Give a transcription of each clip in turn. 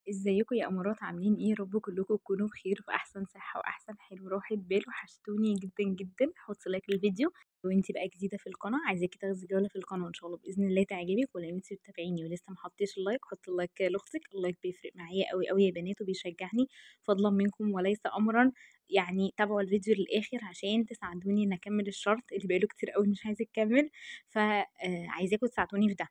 ازيكم يا امارات؟ عاملين ايه؟ يا رب كلكم تكونوا بخير وفي احسن صحه واحسن حال وراحه بال. وحشتوني جدا جدا. حط لايك للفيديو. وانتي بقى جديده في القناه، عايزاكي تاخدي جوله في القناه وان شاء الله باذن الله تعجبك. ولو انتي بتتابعيني ولسه ما حطيتيش اللايك، حطي اللايك لاختك. اللايك بيفرق معايا قوي قوي يا بنات وبيشجعني فضلا منكم وليس امرا. يعني تابعوا الفيديو للاخر عشان تساعدوني ان اكمل الشرط اللي بقاله كتير قوي مش عايزه اكمل. فعايزاكم تساعدوني في ده.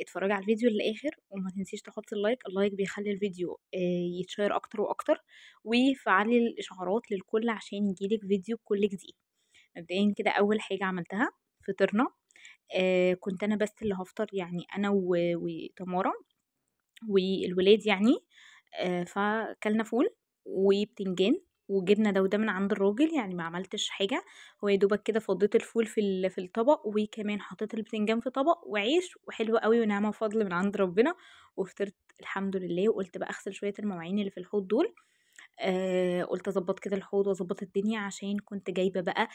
اتفرجي على الفيديو للاخر وما تنسيش تحطي اللايك. اللايك بيخلي الفيديو يتشير اكتر واكتر. وفعلي الاشعارات للكل عشان يجيلك فيديو بكل جديد. مبدئيا كده اول حاجه عملتها فطرنا. كنت انا بس اللي هفطر، يعني انا وتمارا والولاد يعني. فكلنا فول وبتنجان وجبنه، ده من عند الراجل، يعني ما عملتش حاجه. هو يا دوبك كده فضيت الفول في الطبق، وكمان حطيت البتنجان في طبق وعيش، وحلو قوي ونعمه وفضل من عند ربنا. وفطرت الحمد لله. وقلت بقى اغسل شويه المواعين اللي في الحوض دول. قلت اظبط كده الحوض واظبط الدنيا عشان كنت جايبه بقى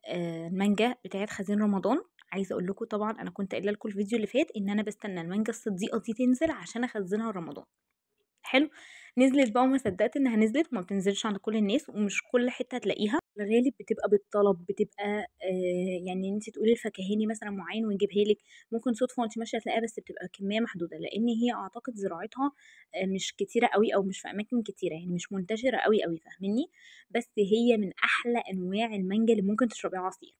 المانجا بتاعت خزين رمضان. عايزه اقول لكم طبعا انا كنت قايله لكم الفيديو اللي فات ان انا بستنى المانجا الصديقه دي تنزل عشان اخزنها رمضان. حلو. نزلت بقى وما صدقت انها نزلت. وما بتنزلش عند كل الناس ومش كل حته هتلاقيها. الغالب بتبقى بالطلب، بتبقى يعني انت تقولي الفكهاني مثلا معين ويجيبها لك. ممكن صدفه وانت ماشيه تلاقيها، بس بتبقى كميه محدوده لان هي اعتقد زراعتها مش كتيره قوي او مش في اماكن كتيره، يعني مش منتشره قوي قوي، فاهمني؟ بس هي من احلى انواع المانجا اللي ممكن تشربيها عصير.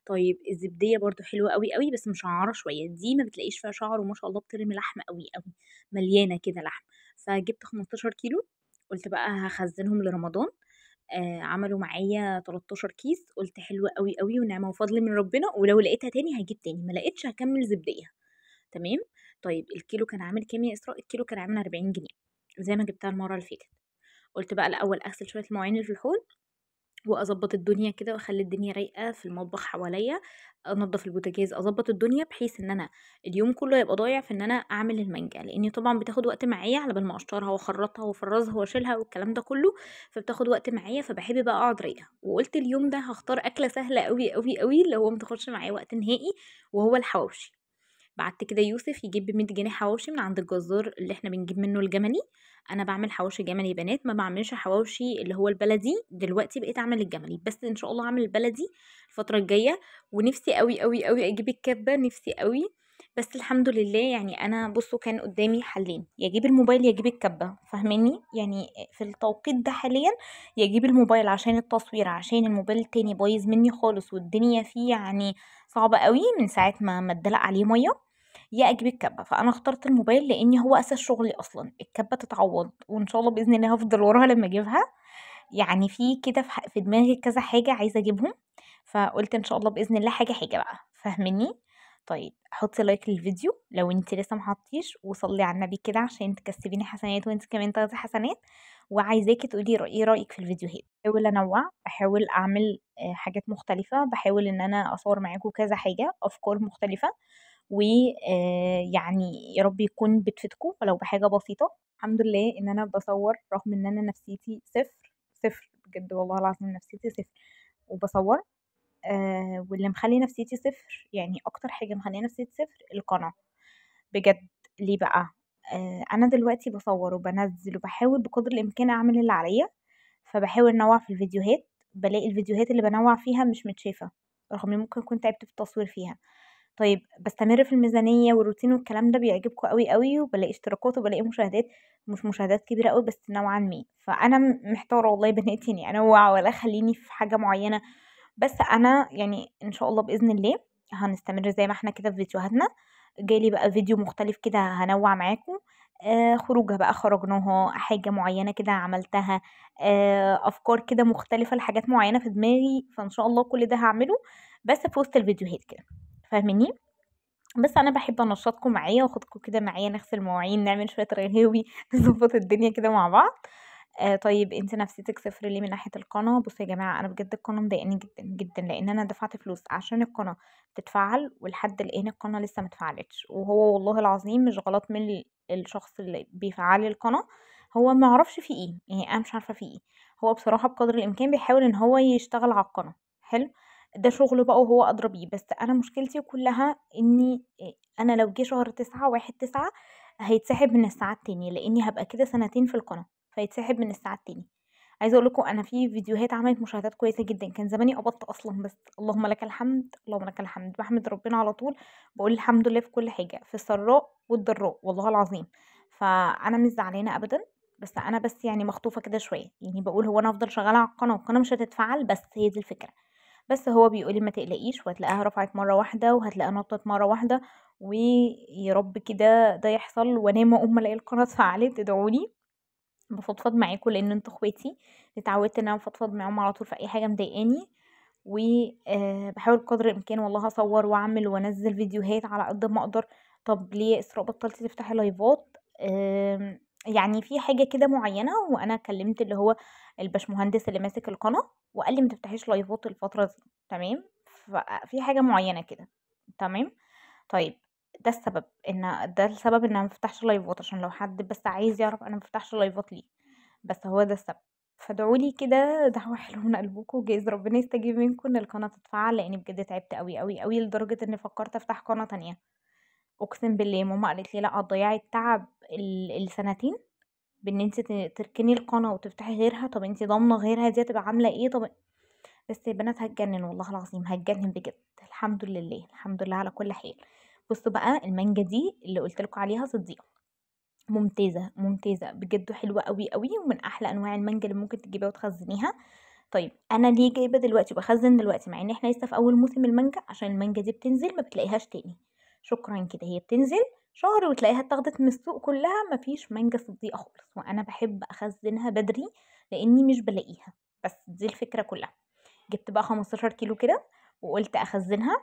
طيب الزبديه برضو حلوه قوي قوي بس مشعره شويه، دي ما بتلاقيش فيها شعر وما شاء الله بترمي لحمه قوي قوي، مليانه كده لحم. فجبت 15 كيلو. قلت بقى هخزنهم لرمضان. عملوا معايا 13 كيس. قلت حلوة قوي قوي ونعمة وفضل من ربنا، ولو لقيتها تاني هجيب تاني، ما لقيتش هكمل زبدية. تمام. طيب الكيلو كان عامل كام يا اسراء؟ الكيلو كان عامل 40 جنيه زي ما جبتها المرة اللي فاتت. قلت بقى الاول اغسل شوية المواعين اللي في الحوض واظبط الدنيا كده واخلي الدنيا رايقه في المطبخ حواليا. انضف البوتاجاز، اظبط الدنيا بحيث ان انا اليوم كله يبقى ضايع في ان انا اعمل المانجا، لاني طبعا بتاخد وقت معايا على بال ما اقشرها واخرطها وافرزها واشيلها والكلام ده كله. فبتاخد وقت معايا، فبحب بقى اقعد رايقه. وقلت اليوم ده هختار اكله سهله قوي قوي قوي اللي هو ما تاخدش معايا وقت نهائي، وهو الحواوشي. بعت كده يوسف يجيب ب 100 جنيه حواوشي من عند الجزار اللي احنا بنجيب منه الجملي. انا بعمل حواوشي جملي يا بنات، ما بعملش حواوشي اللي هو البلدي. دلوقتي بقيت اعمل الجملي بس، ان شاء الله اعمل البلدي الفتره الجايه. ونفسي قوي قوي قوي اجيب الكبه، نفسي قوي. بس الحمد لله، يعني انا بصوا كان قدامي حلين، يا اجيب الموبايل يا اجيب الكبه، فاهماني؟ يعني في التوقيت ده حاليا يا اجيب الموبايل عشان التصوير، عشان الموبايل التاني بايظ مني خالص والدنيا فيه يعني صعبه قوي من ساعه ما اتدلق عليه ميه، يا اجيب الكبه. فانا اخترت الموبايل لان هو اساس شغلي اصلا. الكبه تتعوض وان شاء الله باذن الله هفضل وراها لما اجيبها. يعني في كده في دماغي كذا حاجه عايزه اجيبهم. فقلت ان شاء الله باذن الله حاجه حاجه بقى، فاهمني؟ طيب حطي لايك للفيديو لو انت لسه محطيش، وصلي على النبي كده عشان تكسبيني حسنات وانت كمان تاخدي حسنات. وعايزاكي تقولي ايه رايك في الفيديوهات. بحاول انوع، بحاول اعمل حاجات مختلفه، بحاول ان انا اصور معاكم كذا حاجه افكار مختلفه. ويعني يا رب يكون بتفيدكم ولو بحاجة بسيطة. الحمد لله ان انا بصور رغم ان انا نفسيتي صفر صفر، بجد والله العظيم نفسيتي صفر وبصور. واللي مخلي نفسيتي صفر، يعني اكتر حاجة مخليه نفسيتي صفر القناة، بجد. ليه بقى؟ انا دلوقتي بصور وبنزل وبحاول بقدر الامكان اعمل اللي عليا. فبحاول انوع في الفيديوهات، بلاقي الفيديوهات اللي بنوع فيها مش متشافة رغم إني ممكن كنت تعبت في التصوير فيها. طيب باستمر في الميزانية والروتين والكلام ده بيعجبكم قوي قوي، وبلاقي اشتراكات وبلاقي مشاهدات، مش مشاهدات كبيرة قوي بس نوعا ما. فأنا محتارة والله يا بنات، يعني أنوع ولا خليني في حاجة معينة. بس أنا يعني إن شاء الله بإذن الله هنستمر زي ما احنا كده في فيديوهاتنا. جالي بقى فيديو مختلف كده هنوع معاكم. خروجه بقى خرجناها، حاجة معينة كده عملتها. أفكار كده مختلفة لحاجات معينة في دماغي، فإن شاء الله كل ده هعمله بس في وسط الفيديوهات كده، فاهميني؟ بس انا بحب انشطكم معايا واخدكم كده معايا نغسل مواعين، نعمل شويه رغاوي نظبط الدنيا كده مع بعض. طيب انت نفسيتك صفر ليه من ناحيه القناه؟ بصوا يا جماعه، انا بجد القناه مضايقاني جدا جدا لان انا دفعت فلوس عشان القناه تتفعل، ولحد الان القناه لسه متفعلتش. وهو والله العظيم مش غلط من الشخص اللي بيفعل لي القناه، هو ما يعرفش فيه ايه، يعني انا مش عارفه فيه ايه. هو بصراحه بقدر الامكان بيحاول ان هو يشتغل على القناه. حلو. ده شغله بقى وهو أدرى بيه. بس أنا مشكلتي كلها إني أنا لو جه شهر 9 1/9 هيتسحب من الساعات تاني، لاني هبقى كده سنتين في القناه، فيتسحب من الساعات تاني. عايزه اقول لكم انا في فيديوهات عملت مشاهدات كويسه جدا، كان زماني قبضت اصلا، بس اللهم لك الحمد، اللهم لك الحمد، بحمد ربنا على طول. بقول الحمد لله في كل حاجه، في السراء والضراء والله العظيم. فانا مش زعلانه ابدا، بس انا بس يعني مخطوفه كده شويه، يعني بقول هو انا افضل شغاله على القناه والقناه مش هتتفعل، بس هي دي الفكره. بس هو بيقول لي ما تقلقيش، وهتلاقيها رفعت مره واحده وهتلاقيها نطت مره واحده، ويا رب كده ده يحصل وانام واقوم الاقي القناه اتفعلت. ادعوني. بفضفض معاكم لان انتوا اخواتي، اتعودت ان انا بفضفض معاهم على طول في اي حاجه مضايقاني. وبحاول قدر الامكان والله اصور واعمل وانزل فيديوهات على قد ما اقدر. طب ليه يا اسراء بطلتي تفتحي لايفات؟ يعني في حاجه كده معينه، وانا كلمت اللي هو الباشمهندس اللي ماسك القناه وقال لي ما تفتحيش لايفات الفتره دي. تمام. ففي حاجه معينه كده. تمام. طيب، ده السبب ان انا مفتحش لايفات، عشان لو حد بس عايز يعرف انا مفتحش لايفات ليه. بس هو ده السبب. فادعولي كده دعوة حلوة من قلبكم، جايز ربنا يستجيب منكم ان القناة تتفعل، لاني بجد تعبت قوي قوي قوي لدرجة اني فكرت افتح قناة تانية. اقسم بالله ماما قالت لي لا، هتضيعي التعب السنتين بان انت تركني القناة وتفتحي غيرها. طب انت ضامنة غيرها دي هتبقى عاملة ايه؟ طب بس يا بنات هتجنن والله العظيم، هتجنن بجد. الحمد لله الحمد لله على كل حال. بصوا بقى، المانجا دي اللي قلت لكم عليها صديقه، ممتازه ممتازه بجد، حلوه قوي قوي، ومن احلى انواع المانجا اللي ممكن تجيبيها وتخزنيها. طيب انا ليه جايبه دلوقتي وبخزن دلوقتي مع ان احنا لسه في اول موسم المانجا؟ عشان المانجا دي بتنزل ما بتلاقيهاش تاني. شكرا كده، هي بتنزل شهر وتلاقيها اتاخدت من السوق كلها، مفيش مانجا صديقه خالص، وانا بحب اخزنها بدري لاني مش بلاقيها. بس دي الفكره كلها. جبت بقى 15 كيلو كده، وقلت اخزنها،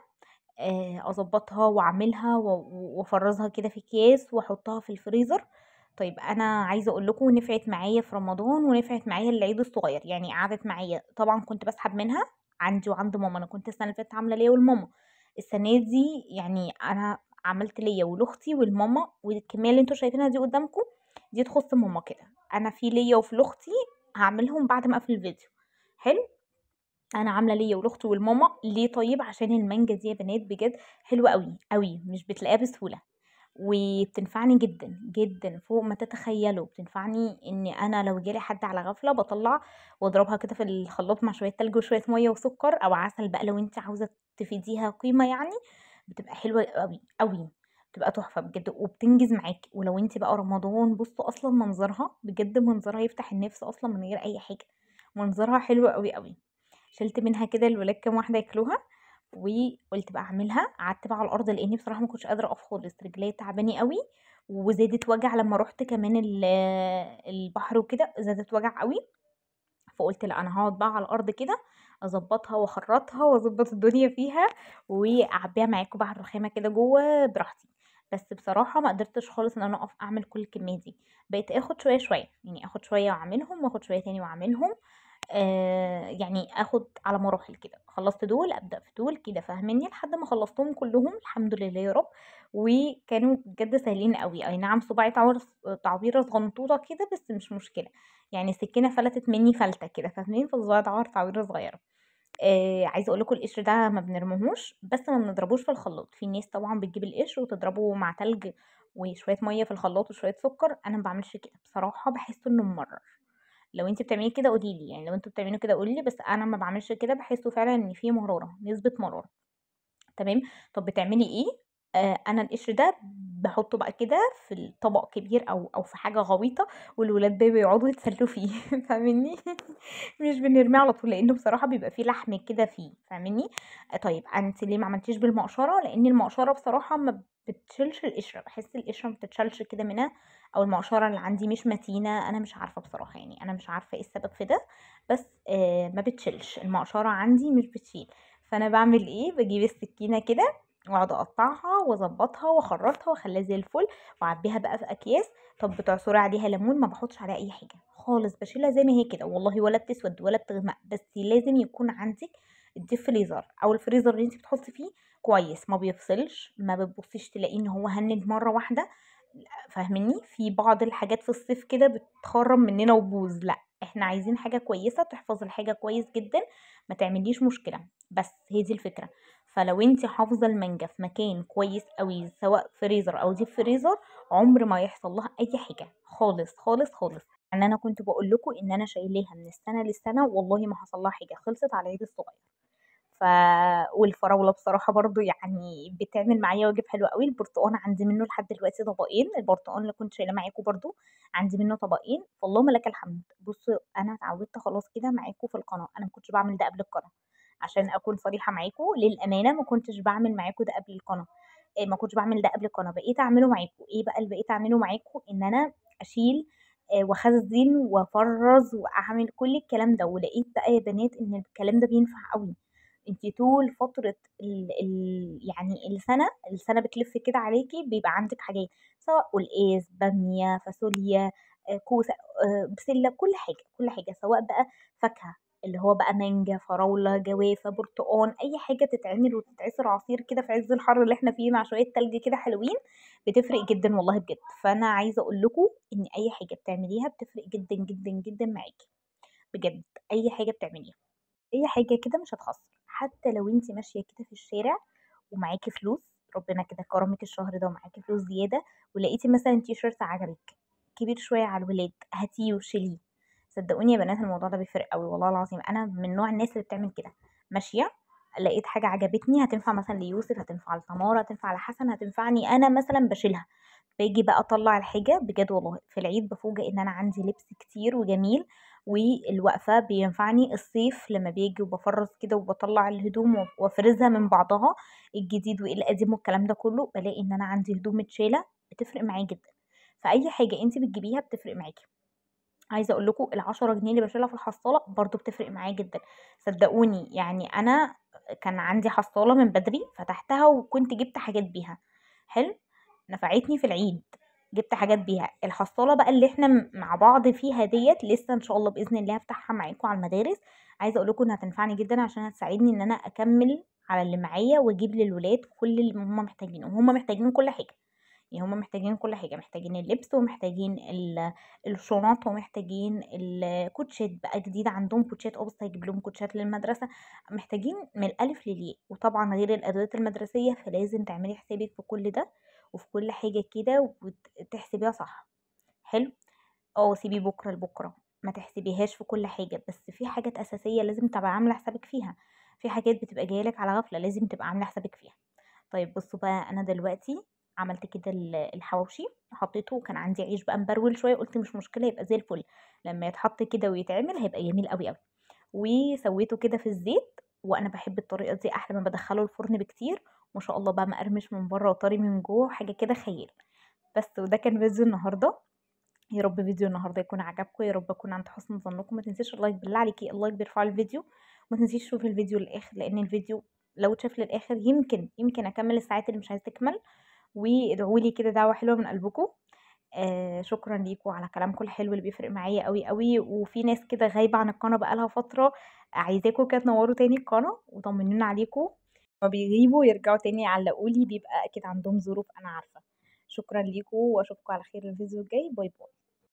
اظبطها واعملها وافرزها كده في اكياس واحطها في الفريزر. طيب انا عايزه اقول لكم نفعت معايا في رمضان ونفعت معايا العيد الصغير، يعني قعدت معايا. طبعا كنت بسحب منها عندي وعند ماما، انا كنت السنه اللي فاتت عامله ليا والماما. السنه دي يعني انا عملت ليا ولاختي والماما، والكميه اللي انتوا شايفينها دي قدامكم دي تخص ماما كده. انا في ليا وفي لاختي هعملهم بعد ما اقفل الفيديو. حلو. انا عامله ليا ولاختي والماما ليه؟ طيب عشان المانجا دي يا بنات بجد حلوه قوي قوي، مش بتلاقيها بسهوله، وبتنفعني جدا جدا فوق ما تتخيلوا. بتنفعني ان انا لو جالي حد على غفله بطلع واضربها كده في الخلاط مع شويه تلج وشويه ميه وسكر او عسل بقى، لو انت عاوزه تفيديها قيمه يعني. بتبقى حلوه قوي قوي، بتبقى تحفه بجد وبتنجز معاكي. ولو انت بقى رمضان، بصوا اصلا منظرها بجد، منظرها يفتح النفس اصلا من غير اي حاجه. منظرها حلو قوي قوي. شلت منها كده الولاد كام واحده ياكلوها، وقلت بقى اعملها. قعدت بقى على الارض لاني بصراحه ما كنتش قادره اقف خالص، رجلي تعباني قوي، وزادت وجع لما رحت كمان البحر وكده، زادت وجع قوي. فقلت لا، انا هقعد بقى على الارض كده اظبطها واخرطها واظبط الدنيا فيها، واعبيها معاكم بقى الرخامه كده جوه براحتي. بس بصراحه ما قدرتش خالص ان انا اقف اعمل كل الكميه دي. بقيت اخد شويه شويه، يعني اخد شويه واعملهم واخد شويه تاني واعملهم. يعني اخد على مراحل كده، خلصت دول ابدا في دول كده، فاهميني؟ لحد ما خلصتهم كلهم الحمد لله يا رب. وكانوا بجد سهلين قوي. اي نعم صباعي تعويره صغنطوطه كده، بس مش مشكله. يعني السكينه فلتت مني فلته كده، فاهمين؟ فالصباع اتعور تعويره صغيره. عايزه اقول لكم القشر ده ما بنرموهوش، بس ما بنضربوش في الخلاط. في ناس طبعا بتجيب القشر وتضربه مع تلج وشويه ميه في الخلاط وشويه سكر. انا ما بعملش كده بصراحه، بحس انه ممرر. لو انت بتعملي كده قولي لي، يعني لو انتوا بتعملوا كده قولي لي، بس انا ما بعملش كده، بحسه فعلا ان فيه مراره، نسبه مراره. تمام. طب بتعملي ايه؟ انا القشر ده باحطه بقى كده في الطبق كبير او في حاجه غويطه، والولاد بقى بيقعدوا يتسلوا فيه فاهمني؟ مش بنرميه على طول لانه بصراحه بيبقى فيه لحم كده فيه، فاهمني؟ طيب انت ليه ما عملتيش بالمقشره؟ لان المقشره بصراحه ما بتشيلش القشره، بحس القشره ما بتتشالش كده منها، او المقشره اللي عندي مش متينه، انا مش عارفه بصراحه، يعني انا مش عارفه ايه السبب في ده. بس ما بتشيلش المقشره عندي، مش بتشيل. فانا بعمل ايه؟ بجيب السكينه كده واقعد اقطعها واظبطها واخرطها واخليها زي الفل، واعبيها بقى في اكياس. طب بتعصري عليها ليمون؟ ما باحطش عليها اي حاجه خالص، بشيلها زي ما هي كده والله، ولا بتسود ولا بتغمق. بس لازم يكون عندك الديب فريزر او الفريزر اللي انت بتحطي فيه كويس، ما بيفصلش، ما بتبصيش تلاقيه ان هو هنج مره واحده. فاهميني؟ في بعض الحاجات في الصيف كده بتخرم مننا وبوظ، لا احنا عايزين حاجه كويسه تحفظ الحاجه كويس جدا، ما تعمليش مشكله. بس هي دي الفكره. فلو انت حافظه المانجا في مكان كويس قوي سواء فريزر او ديب فريزر، عمر ما يحصل لها اي حاجه خالص خالص خالص. يعني انا كنت بقول لكم ان انا شايلاها من السنه للسنه، والله ما حصل لها حاجه، خلصت على العيد الصغير. ف والفراولة بصراحة برضو يعني بتعمل معايا واجب حلو قوي. البرتقال عندي منه لحد دلوقتي طبقين، البرتقال اللي كنت شايلاه معاكم برضو عندي منه طبقين، فاللهم لك الحمد. بصوا انا اتعودت خلاص كده معاكم في القناة، انا ما كنتش بعمل ده قبل القناة، عشان اكون صريحة معاكم للأمانة، ما كنتش بعمل معاكم ده قبل القناة. إيه، ما كنتش بعمل ده قبل القناة، بقيت اعمله معاكم. ايه بقى اللي بقيت اعمله معاكم؟ ان انا اشيل واخزن وافرز واعمل كل الكلام ده. ولقيت بقى يا بنات ان الكلام ده بينفع قوي. انتي طول فترة يعني السنة بتلف كده عليكي، بيبقى عندك حاجات سواء قلقاس، بامية، فاصوليا، كوسة، بسلة، كل حاجة كل حاجة، سواء بقى فاكهة اللي هو بقى مانجا، فراولة، جوافة، برتقان، أي حاجة تتعمل وتتعصر عصير كده في عز الحر اللي احنا فيه مع شوية تلج كده حلوين، بتفرق جدا والله بجد. فأنا عايزة أقول لكم إن أي حاجة بتعمليها بتفرق جدا جدا جدا معاكي بجد. أي حاجة بتعمليها، اي حاجه كده مش هتخسر. حتى لو انت ماشيه كده في الشارع ومعاكي فلوس، ربنا كده كرمك الشهر ده ومعاكي فلوس زياده، ولقيتي مثلا تي شيرت عجبك كبير شويه على الولاد، هاتيه وشيليه. صدقوني يا بنات الموضوع ده بيفرق قوي والله العظيم. انا من نوع الناس اللي بتعمل كده، ماشيه لقيت حاجه عجبتني هتنفع مثلا ليوسف، هتنفع لتمارا، هتنفع لحسن، هتنفعني انا مثلا، بشيلها. باجي بقى اطلع الحاجه بجد والله في العيد بفوجئ ان انا عندي لبس كتير وجميل، والوقفة بينفعني الصيف لما بيجي وبفرز كده وبطلع الهدوم وافرزها من بعضها، الجديد وايه القديم والكلام ده كله، بلاقي ان انا عندي هدوم متشالة. بتفرق معايا جدا. فأي حاجة انت بتجيبيها بتفرق معاكي. عايزة اقول لكم ال10 جنيه اللي بشيلها في الحصالة برضو بتفرق معايا جدا. صدقوني يعني انا كان عندي حصالة من بدري، فتحتها وكنت جبت حاجات بيها حلو، نفعتني في العيد، جبت حاجات بيها. الحصالة بقى اللي احنا مع بعض فيها ديت لسه ان شاء الله بإذن الله هفتحها معاكم على المدارس. عايزة اقول لكم انها هتنفعني جدا، عشان هتساعدني ان انا اكمل على اللي معايا واجيب للولاد كل اللي هم محتاجينه. وهم محتاجين كل حاجة، يعني هم محتاجين كل حاجة، محتاجين اللبس ومحتاجين الشنط ومحتاجين الكوتشات بقى جديدة عندهم كوتشات، بس هجيب لهم كوتشات للمدرسة. محتاجين من الألف للياء، وطبعا غير الأدوات المدرسية، فلازم تعملي حسابك في كل ده وفي كل حاجة كده وتحسبيها صح. حلو. سيبي بكرة لبكرة، ما تحسبيهاش في كل حاجة، بس في حاجات أساسية لازم تبقى عاملة حسابك فيها، في حاجات بتبقى جايلك على غفلة لازم تبقى عاملة حسابك فيها. طيب بصوا بقى، انا دلوقتي عملت كده الحواوشي، حطيته وكان عندي عيش بقى مبرول شويه، قلت مش مشكله يبقى زي الفل، لما يتحط كده ويتعمل هيبقى جميل قوي قوي. وسويته كده في الزيت، وانا بحب الطريقه دي احلى ما بدخله الفرن بكتير. ما شاء الله بقى مقرمش من بره وطري من جوه، حاجه كده خيال. بس وده كان فيديو النهارده. يا رب فيديو النهارده يكون عجبكم، يا رب اكون عند حسن ظنكم. ما تنسيش اللايك، بالله عليكي اللايك بيرفع الفيديو. وما تنسيش تشوفي الفيديو للاخر، لان الفيديو لو اتشاف للاخر يمكن اكمل الساعات اللي مش عايزه تكمل. وادعوا لي كده دعوه حلوه من قلبكم. شكرا ليكم على كلامكم الحلو اللي بيفرق معايا قوي قوي. وفي ناس كده غايبه عن القناه بقالها فتره، عايزاكم كده تنوروا تاني القناه وطمنونا عليكم. ما بيغيبوا يرجعوا تاني يعلقوا لي، بيبقى اكيد عندهم ظروف انا عارفه. شكرا ليكم واشوفكم على خير الفيديو الجاي. باي باي.